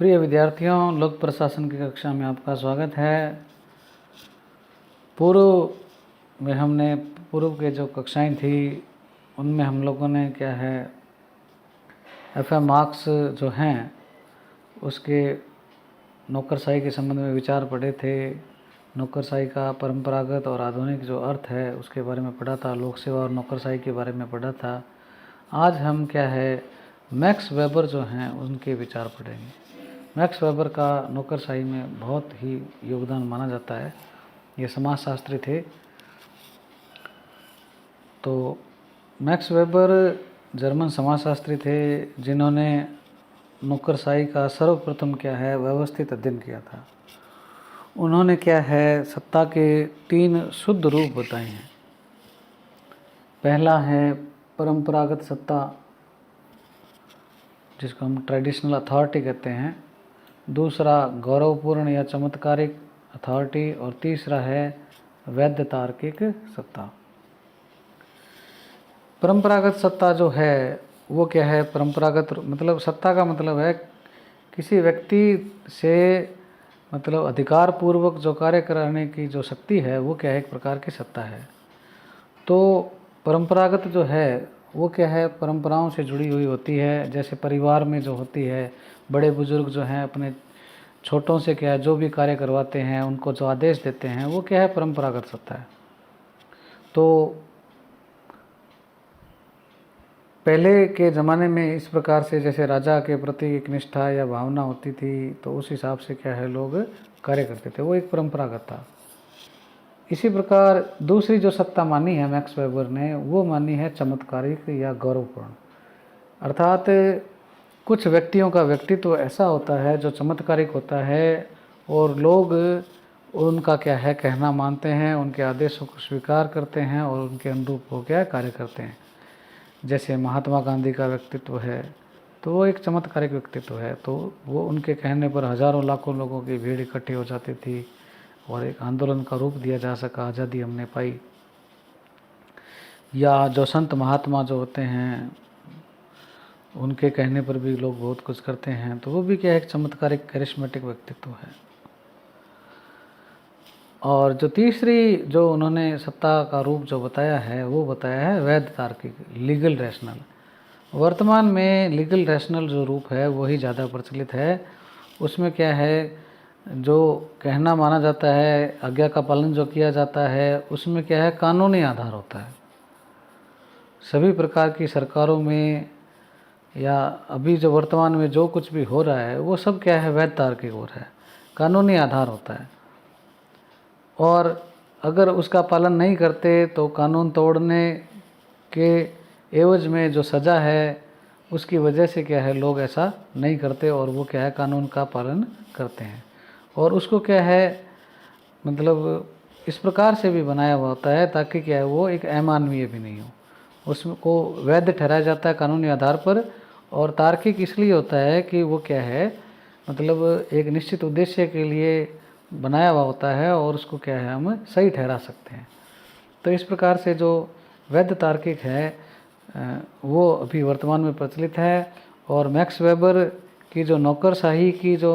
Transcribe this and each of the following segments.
प्रिय विद्यार्थियों, लोक प्रशासन की कक्षा में आपका स्वागत है। पूर्व के जो कक्षाएं थी उनमें हम लोगों ने क्या है एफएम मार्क्स जो हैं उसके नौकरशाही के संबंध में विचार पढ़े थे। नौकरशाही का परंपरागत और आधुनिक जो अर्थ है उसके बारे में पढ़ा था। लोक सेवा और नौकरशाही के बारे में पढ़ा था। आज हम क्या है मैक्स वेबर जो हैं उनके विचार पढ़ेंगे। मैक्स वेबर का नौकरशाही में बहुत ही योगदान माना जाता है। ये समाजशास्त्री थे। तो मैक्स वेबर जर्मन समाजशास्त्री थे जिन्होंने नौकरशाही का सर्वप्रथम क्या है व्यवस्थित अध्ययन किया था। उन्होंने क्या है सत्ता के 3 शुद्ध रूप बताए हैं। पहला है परंपरागत सत्ता, जिसको हम ट्रेडिशनल अथॉरिटी कहते हैं। दूसरा गौरवपूर्ण या चमत्कारिक अथॉरिटी, और तीसरा है वैध तार्किक सत्ता। परंपरागत सत्ता जो है वो क्या है, परंपरागत मतलब सत्ता का मतलब है किसी व्यक्ति से मतलब अधिकार पूर्वक जो कार्य कराने की जो शक्ति है वो क्या है एक प्रकार की सत्ता है। तो परंपरागत जो है वो क्या है परंपराओं से जुड़ी हुई होती है। जैसे परिवार में जो होती है, बड़े बुजुर्ग जो हैं अपने छोटों से क्या है जो भी कार्य करवाते हैं, उनको जो आदेश देते हैं वो क्या है परंपरागत सत्ता है। तो पहले के ज़माने में इस प्रकार से जैसे राजा के प्रति एक निष्ठा या भावना होती थी, तो उस हिसाब से क्या है लोग कार्य करते थे, वो एक परंपरागत था। इसी प्रकार दूसरी जो सत्ता मानी है मैक्स वेबर ने, वो मानी है चमत्कारिक या गौरवपूर्ण। अर्थात कुछ व्यक्तियों का व्यक्तित्व ऐसा होता है जो चमत्कारिक होता है और लोग उनका क्या है कहना मानते हैं, उनके आदेशों को स्वीकार करते हैं और उनके अनुरूप हो क्या कार्य करते हैं। जैसे महात्मा गांधी का व्यक्तित्व है तो वो एक चमत्कारिक व्यक्तित्व है। तो वो उनके कहने पर हजारों लाखों लोगों की भीड़ इकट्ठी हो जाती थी और एक आंदोलन का रूप दिया जा सका, आज़ादी हमने पाई। या जो संत महात्मा जो होते हैं उनके कहने पर भी लोग बहुत कुछ करते हैं, तो वो भी क्या एक चमत्कारिक कैरिस्मेटिक व्यक्तित्व है। और जो तीसरी जो उन्होंने सत्ता का रूप जो बताया है वो बताया है वैध तार्किक, लीगल रैशनल। वर्तमान में लीगल रैशनल जो रूप है वही ज़्यादा प्रचलित है। उसमें क्या है जो कहना माना जाता है, आज्ञा का पालन जो किया जाता है, उसमें क्या है कानूनी आधार होता है। सभी प्रकार की सरकारों में या अभी जो वर्तमान में जो कुछ भी हो रहा है वो सब क्या है वैध तार्किक हो रहा है, कानूनी आधार होता है। और अगर उसका पालन नहीं करते तो कानून तोड़ने के एवज में जो सज़ा है उसकी वजह से क्या है लोग ऐसा नहीं करते और वो क्या है कानून का पालन करते हैं। और उसको क्या है मतलब इस प्रकार से भी बनाया हुआ होता है ताकि क्या है वो एक अमानवीय भी नहीं हो। उसको वैध ठहराया जाता है कानूनी आधार पर। और तार्किक इसलिए होता है कि वो क्या है मतलब एक निश्चित उद्देश्य के लिए बनाया हुआ होता है और उसको क्या है हम सही ठहरा सकते हैं। तो इस प्रकार से जो वैध तार्किक है वो अभी वर्तमान में प्रचलित है। और मैक्स वेबर की जो नौकरशाही की जो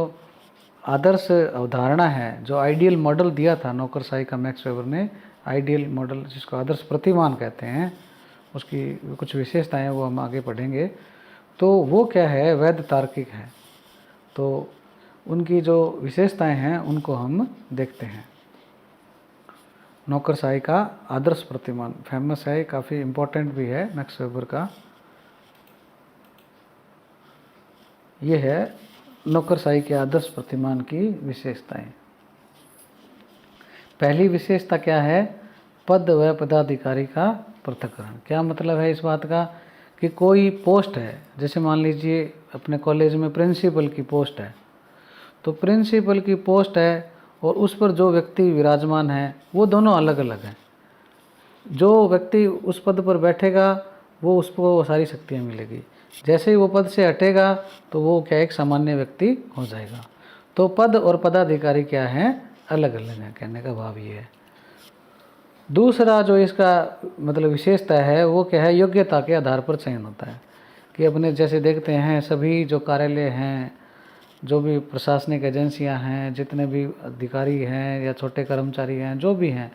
आदर्श अवधारणा है, जो आइडियल मॉडल दिया था नौकरशाही का मैक्स वेबर ने, आइडियल मॉडल जिसको आदर्श प्रतिमान कहते हैं, उसकी कुछ विशेषताएं वो हम आगे पढ़ेंगे। तो वो क्या है वैध तार्किक है। तो उनकी जो विशेषताएं हैं उनको हम देखते हैं। नौकरशाही का आदर्श प्रतिमान फेमस है, काफ़ी इम्पोर्टेंट भी है मैक्स वेबर का। ये है नौकरशाही के आदर्श प्रतिमान की विशेषताएं। पहली विशेषता क्या है, पद व पदाधिकारी का पृथक्करण। क्या मतलब है इस बात का कि कोई पोस्ट है, जैसे मान लीजिए अपने कॉलेज में प्रिंसिपल की पोस्ट है, तो प्रिंसिपल की पोस्ट है और उस पर जो व्यक्ति विराजमान है वो दोनों अलग अलग हैं। जो व्यक्ति उस पद पर बैठेगा वो उसको सारी शक्तियाँ मिलेगी, जैसे ही वो पद से हटेगा तो वो क्या एक सामान्य व्यक्ति हो जाएगा। तो पद और पदाधिकारी क्या हैं अलग अलग हैं, कहने का भाव ये है। दूसरा जो इसका मतलब विशेषता है वो क्या है योग्यता के आधार पर चयन होता है। कि अपने जैसे देखते हैं सभी जो कार्यालय हैं जो भी प्रशासनिक एजेंसियां हैं, जितने भी अधिकारी हैं या छोटे कर्मचारी हैं, जो भी हैं,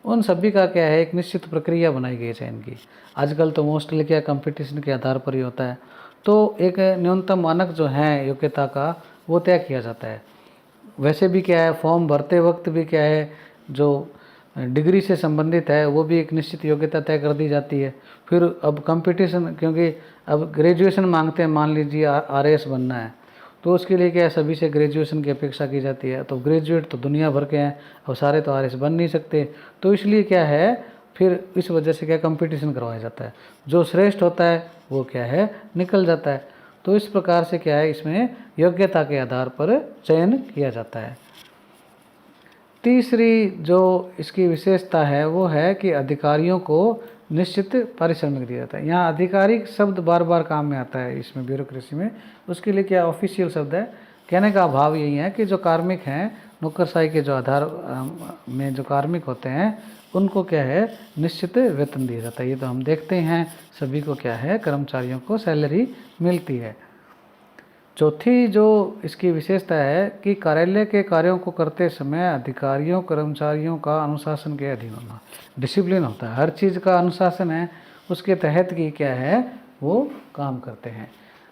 उन सभी का क्या है, एक निश्चित प्रक्रिया बनाई गई है चयन की। आजकल तो मोस्टली क्या कंपटीशन के आधार पर ही होता है, तो एक न्यूनतम मानक जो है योग्यता का वो तय किया जाता है। वैसे भी क्या है, फॉर्म भरते वक्त भी क्या है, जो डिग्री से संबंधित है वो भी एक निश्चित योग्यता तय कर दी जाती है। फिर अब कंपटीशन, क्योंकि अब ग्रेजुएशन मांगते हैं, मान लीजिए आरएएस बनना है, तो उसके लिए क्या है, सभी से ग्रेजुएशन की अपेक्षा की जाती है। तो ग्रेजुएट तो दुनिया भर के हैं, अब सारे तो आरएएस बन नहीं सकते, तो इसलिए क्या है, फिर इस वजह से क्या कंपटीशन करवाया जाता है। जो श्रेष्ठ होता है वो क्या है, निकल जाता है। तो इस प्रकार से क्या है, इसमें योग्यता के आधार पर चयन किया जाता है। तीसरी जो इसकी विशेषता है वो है कि अधिकारियों को निश्चित पारिश्रमिक दिया जाता है। यहाँ आधिकारिक शब्द बार बार काम में आता है इसमें, ब्यूरोक्रेसी में। उसके लिए क्या ऑफिशियल शब्द है, कहने का भाव यही है कि जो कार्मिक हैं, नौकरशाही के जो आधार में जो कार्मिक होते हैं, उनको क्या है, निश्चित वेतन दिया जाता है। ये तो हम देखते हैं, सभी को क्या है, कर्मचारियों को सैलरी मिलती है। चौथी जो इसकी विशेषता है कि कार्यालय के कार्यों को करते समय अधिकारियों कर्मचारियों का अनुशासन के अधीन होना, डिसिप्लिन होता है, हर चीज़ का अनुशासन है, उसके तहत की क्या है, वो काम करते हैं।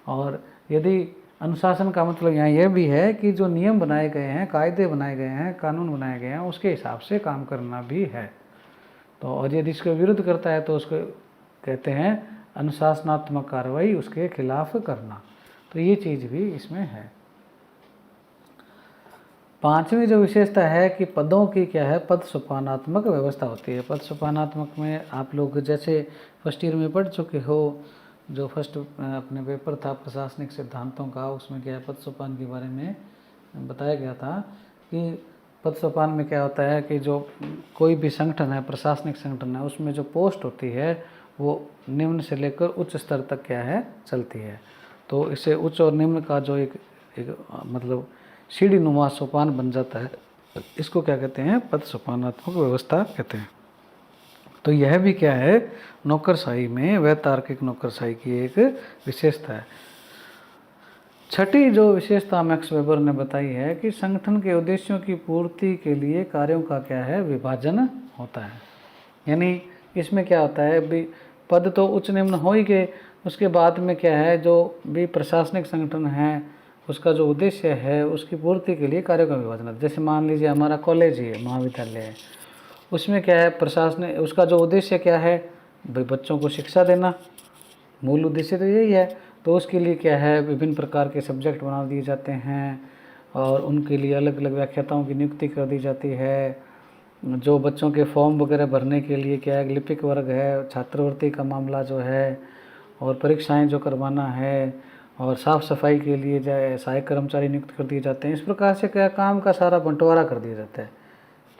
और यदि अनुशासन का मतलब यहाँ यह भी है कि जो नियम बनाए गए हैं, कायदे बनाए गए हैं, कानून बनाए गए हैं, उसके हिसाब से काम करना भी है। तो और यदि इसके विरुद्ध करता है तो उसको कहते हैं अनुशासनात्मक कार्रवाई, उसके खिलाफ करना। तो ये चीज़ भी इसमें है। पांचवी जो विशेषता है कि पदों की क्या है, पद सोपानात्मक व्यवस्था होती है। पद सोपानात्मक में आप लोग जैसे फर्स्ट ईयर में पढ़ चुके हो, जो फर्स्ट अपने पेपर था प्रशासनिक सिद्धांतों का, उसमें क्या है, पद सोपान के बारे में बताया गया था कि पद सोपान में क्या होता है कि जो कोई भी संगठन है, प्रशासनिक संगठन है, उसमें जो पोस्ट होती है वो निम्न से लेकर उच्च स्तर तक क्या है, चलती है। तो इससे उच्च और निम्न का जो एक मतलब सीढ़ी नुमा सोपान बन जाता है, इसको क्या कहते हैं, पद सोपानात्मक व्यवस्था कहते हैं। तो यह भी क्या है, नौकरशाही में वैतार्किक नौकरशाही की एक विशेषता है। छठी जो विशेषता मैक्स वेबर ने बताई है कि संगठन के उद्देश्यों की पूर्ति के लिए कार्यों का क्या है, विभाजन होता है। यानी इसमें क्या होता है, भी पद तो उच्च निम्न हो ही गए, उसके बाद में क्या है, जो भी प्रशासनिक संगठन है उसका जो उद्देश्य है उसकी पूर्ति के लिए कार्यों का विभाजन है। जैसे मान लीजिए हमारा कॉलेज है, महाविद्यालय है, उसमें क्या है, प्रशासन, उसका जो उद्देश्य क्या है, भाई बच्चों को शिक्षा देना, मूल उद्देश्य तो यही है। तो उसके लिए क्या है, विभिन्न प्रकार के सब्जेक्ट बना दिए जाते हैं और उनके लिए अलग अलग व्याख्याताओं की नियुक्ति कर दी जाती है। जो बच्चों के फॉर्म वगैरह भरने के लिए क्या है, लिपिक वर्ग है, छात्रवृत्ति का मामला जो है, और परीक्षाएं जो करवाना है, और साफ़ सफाई के लिए जो सहायक कर्मचारी नियुक्त कर दिए जाते हैं। इस प्रकार से क्या काम का सारा बंटवारा कर दिया जाता है।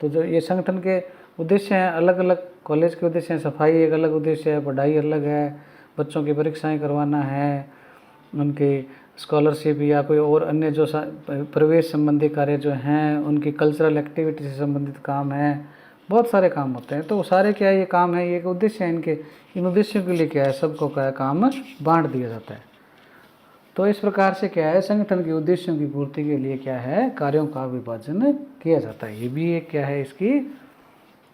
तो जो ये संगठन के उद्देश्य हैं, अलग अलग कॉलेज के उद्देश्य हैं, सफाई एक अलग उद्देश्य है, पढ़ाई अलग है, बच्चों की परीक्षाएं करवाना है, उनकी स्कॉलरशिप या कोई और अन्य जो प्रवेश संबंधी कार्य जो हैं, उनकी कल्चरल एक्टिविटी से संबंधित काम है, बहुत सारे काम होते हैं। तो वो सारे क्या है, ये काम है, ये एक उद्देश्य है इनके, इन उद्देश्यों के लिए क्या है, सबको क्या है, काम बांट दिया जाता है। तो इस प्रकार से क्या है, संगठन के उद्देश्यों की पूर्ति के लिए क्या है, कार्यों का विभाजन किया जाता है। ये भी एक क्या है, इसकी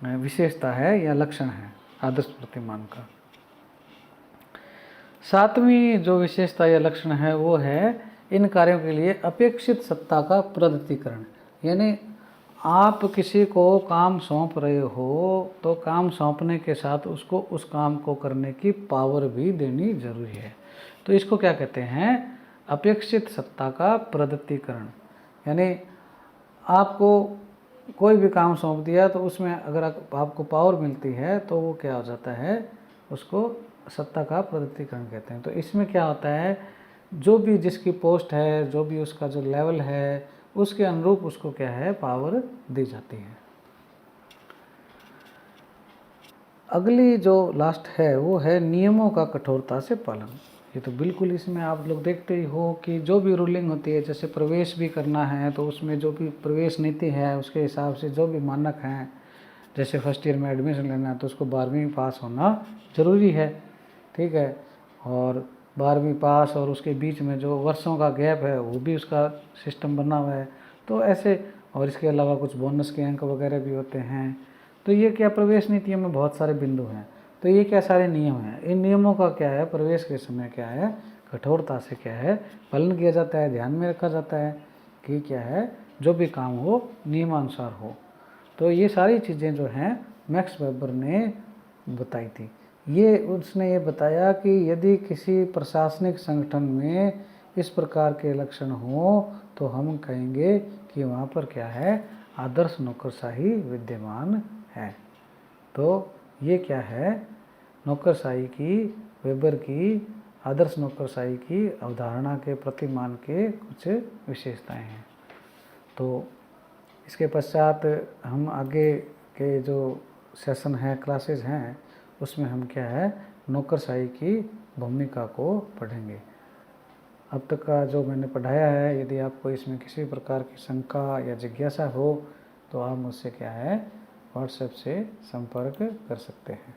विशेषता है या लक्षण है आदर्श प्रतिमान का। सातवीं जो विशेषता या लक्षण है वो है इन कार्यों के लिए अपेक्षित सत्ता का प्रगतिकरण। यानी आप किसी को काम सौंप रहे हो तो काम सौंपने के साथ उसको उस काम को करने की पावर भी देनी जरूरी है। तो इसको क्या कहते हैं, अपेक्षित सत्ता का प्रगतिकरण। यानी आपको कोई भी काम सौंप दिया तो उसमें अगर आपको पावर मिलती है तो वो क्या हो जाता है, उसको सत्ता का प्रगतिकरण कहते हैं। तो इसमें क्या होता है, जो भी जिसकी पोस्ट है, जो भी उसका जो लेवल है, उसके अनुरूप उसको क्या है, पावर दी जाती है। अगली जो लास्ट है वो है नियमों का कठोरता से पालन। ये तो बिल्कुल इसमें आप लोग देखते ही हो कि जो भी रूलिंग होती है, जैसे प्रवेश भी करना है तो उसमें जो भी प्रवेश नीति है उसके हिसाब से जो भी मानक हैं, जैसे फर्स्ट ईयर में एडमिशन लेना है तो उसको 12वीं पास होना ज़रूरी है, ठीक है। और 12वीं पास और उसके बीच में जो वर्षों का गैप है वो भी उसका सिस्टम बना हुआ है। तो ऐसे, और इसके अलावा कुछ बोनस के अंक वगैरह भी होते हैं। तो ये क्या, प्रवेश नीतियों में बहुत सारे बिंदु हैं। तो ये क्या सारे नियम हैं। इन नियमों का क्या है, प्रवेश के समय क्या है, कठोरता से क्या है पालन किया जाता है, ध्यान में रखा जाता है कि क्या है, जो भी काम हो नियमानुसार हो। तो ये सारी चीज़ें जो हैं मैक्स वेबर ने बताई थी। ये उसने ये बताया कि यदि किसी प्रशासनिक संगठन में इस प्रकार के लक्षण हो तो हम कहेंगे कि वहाँ पर क्या है, आदर्श नौकरशाही विद्यमान है। तो ये क्या है, नौकरशाही की, वेबर की आदर्श नौकरशाही की अवधारणा के प्रतिमान के कुछ विशेषताएं हैं। तो इसके पश्चात हम आगे के जो सेशन हैं, क्लासेस हैं, उसमें हम क्या है, नौकरशाही की भूमिका को पढ़ेंगे। अब तक का जो मैंने पढ़ाया है, यदि आपको इसमें किसी प्रकार की शंका या जिज्ञासा हो तो आप मुझसे क्या है, व्हाट्सएप से संपर्क कर सकते हैं।